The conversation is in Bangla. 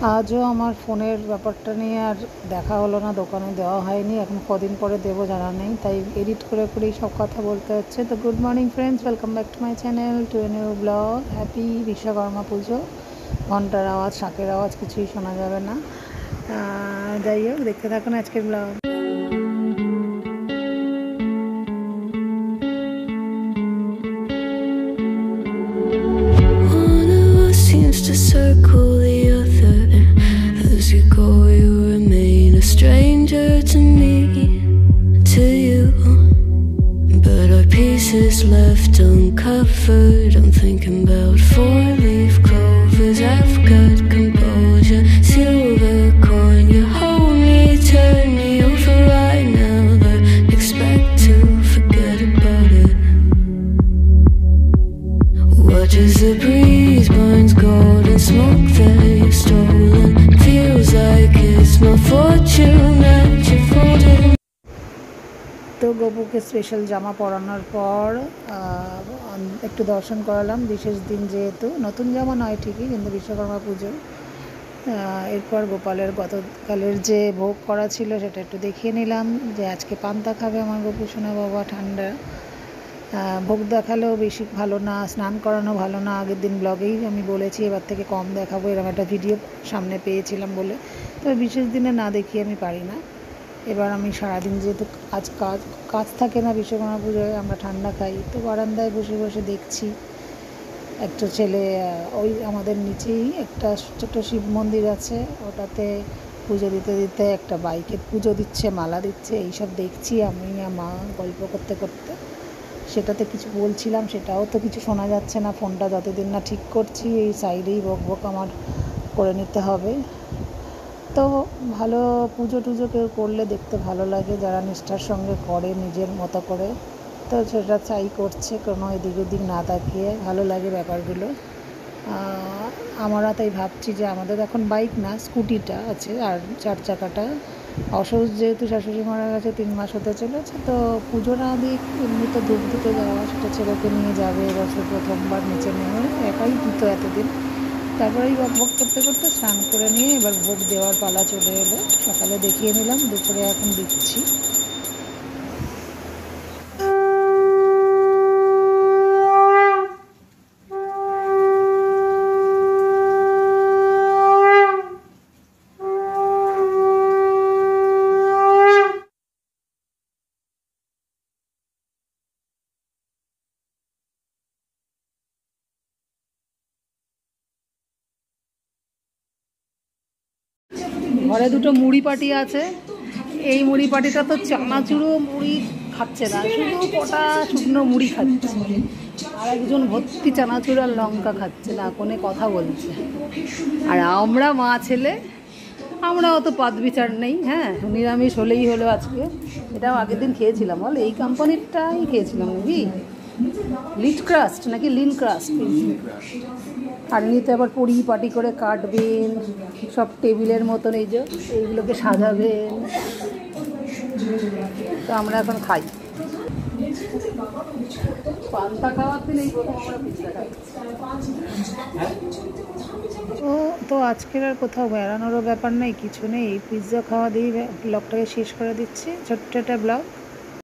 আজও আমার ফোনের ব্যাপারটা নিয়ে আর দেখা হলো না, দোকানে দেওয়া হয়নি, এখন কদিন পরে দেবো জানা নেই, তাই এডিট করে করেই সব কথা বলতে হচ্ছে। তো good morning friends, welcome back to my channel, to a new blog. Happy Vishwakarma Pujo. ঘন্টার আওয়াজ, শাঁখের আওয়াজ কিছুই শোনা যাবে না। যাই হোক, দেখতে থাকুন আজকের blog. To circle the other, and as you go you remain a stranger to me, to you. But our pieces left uncovered, I'm thinking about four-leaf clovers. I've got composure, silver coin, you hold me, turn me over. I never expect to forget about it. Watches the breeze, burns gold and smoke that you've stolen. Feels like it's my fortune that you're folding. তো গপুকে স্পেশাল জামা পরানোর পর একটু দর্শন করালাম, বিশেষ দিন যেহেতু। নতুন জামা নয় ঠিকই, কিন্তু বিশ্বকর্মা পুজো। এরপর গোপালের গতকালের যে ভোগ করা ছিল সেটা একটু দেখিয়ে নিলাম, যে আজকে পান্তা খাবে আমার গপু সোনা বাবা, ঠান্ডা। ভোগ দেখালেও বেশি ভালো না, স্নান করানো ভালো না। আগের দিন ব্লগেই আমি বলেছি এবার থেকে কম দেখাবো, এরকম একটা ভিডিও সামনে পেয়েছিলাম বলে। তবে বিশেষ দিনে না দেখিয়ে আমি পারি না। এবার আমি সারাদিন যেহেতু কাজ থাকে না বিশ্বকর্মা পুজোয়, আমরা ঠান্ডা খাই, তো বারান্দায় বসে বসে দেখছি। একটা ছেলে ওই আমাদের নিচেই একটা ছোট্ট শিব মন্দির আছে, ওটাতে পুজো দিতে দিতে একটা বাইকে পুজো দিচ্ছে, মালা দিচ্ছে, এইসব দেখছি আমি আর মা গল্প করতে করতে। সেটাতে কিছু বলছিলাম, সেটাও তো কিছু শোনা যাচ্ছে না, ফোনটা যতদিন না ঠিক করছি এই সাইডেই বকবক আমার করে নিতে হবে। তো ভালো পুজো টুজো কেউ করলে দেখতে ভালো লাগে, যারা নিষ্ঠার সঙ্গে করে নিজের মতো করে, তো সেটা চাই করছে, কোনো এদিক ওদিক না তাকিয়ে। ভালো লাগে ব্যাপারগুলো। আমরা তাই ভাবছি যে আমাদের এখন বাইক না, স্কুটিটা আছে, আর 4 চাকাটা অসুস্থ, যেহেতু শাশুড়ি মারা গেছে 3 মাস হতে চলেছে, তো পুজো না দিক এমনি তো ধূপ দিতে যাওয়া, সেটা ছেলেকে নিয়ে যাবে এবছর প্রথমবার নিচে নেমে, একাই দিত এতদিন। তারপরেই ভোগ করতে করতে স্নান করে নিয়ে এবার ভোগ দেওয়ার পালা চলে এলো। সকালে দেখিয়ে নিলাম, দুপুরে এখন দিচ্ছি। ঘরে দুটো মুড়ি পাটি আছে, এই মুড়ি পাটিটা তো চানাচুরো মুড়ি খাচ্ছে না, শুধু কটা শুকনো মুড়ি খাচ্ছে, আর একজন ভর্তি চানাচুর আর লঙ্কা খাচ্ছে, না কোনে কথা বলছে। আর আমরা মা ছেলে, আমরা অত পাত বিচার নেই, হ্যাঁ নিরামিষ হলেই হলো। আজকে এটাও আগের দিন খেয়েছিলাম, বল এই কোম্পানিরটাই খেয়েছিলাম নাকি, লিট ক্রাস্ট নাকি লিন ক্রাস্ট। আর নিতে আবার পরিপাটি করে কাটবেন, সব টেবিলের মতন এই যে এইগুলোকে সাজাবেন। তো আমরা এখন খাই পান্তা খাওয়ার দিন, এই প্রথম আমরা পিৎজা খাই। তো আজকের আর কোথাও বেড়ানোরও ব্যাপার নেই, কিছু নেই, পিৎজা খাওয়া দিয়ে ব্লগটাকে শেষ করে দিচ্ছি। ছোট্ট একটা ব্লগ।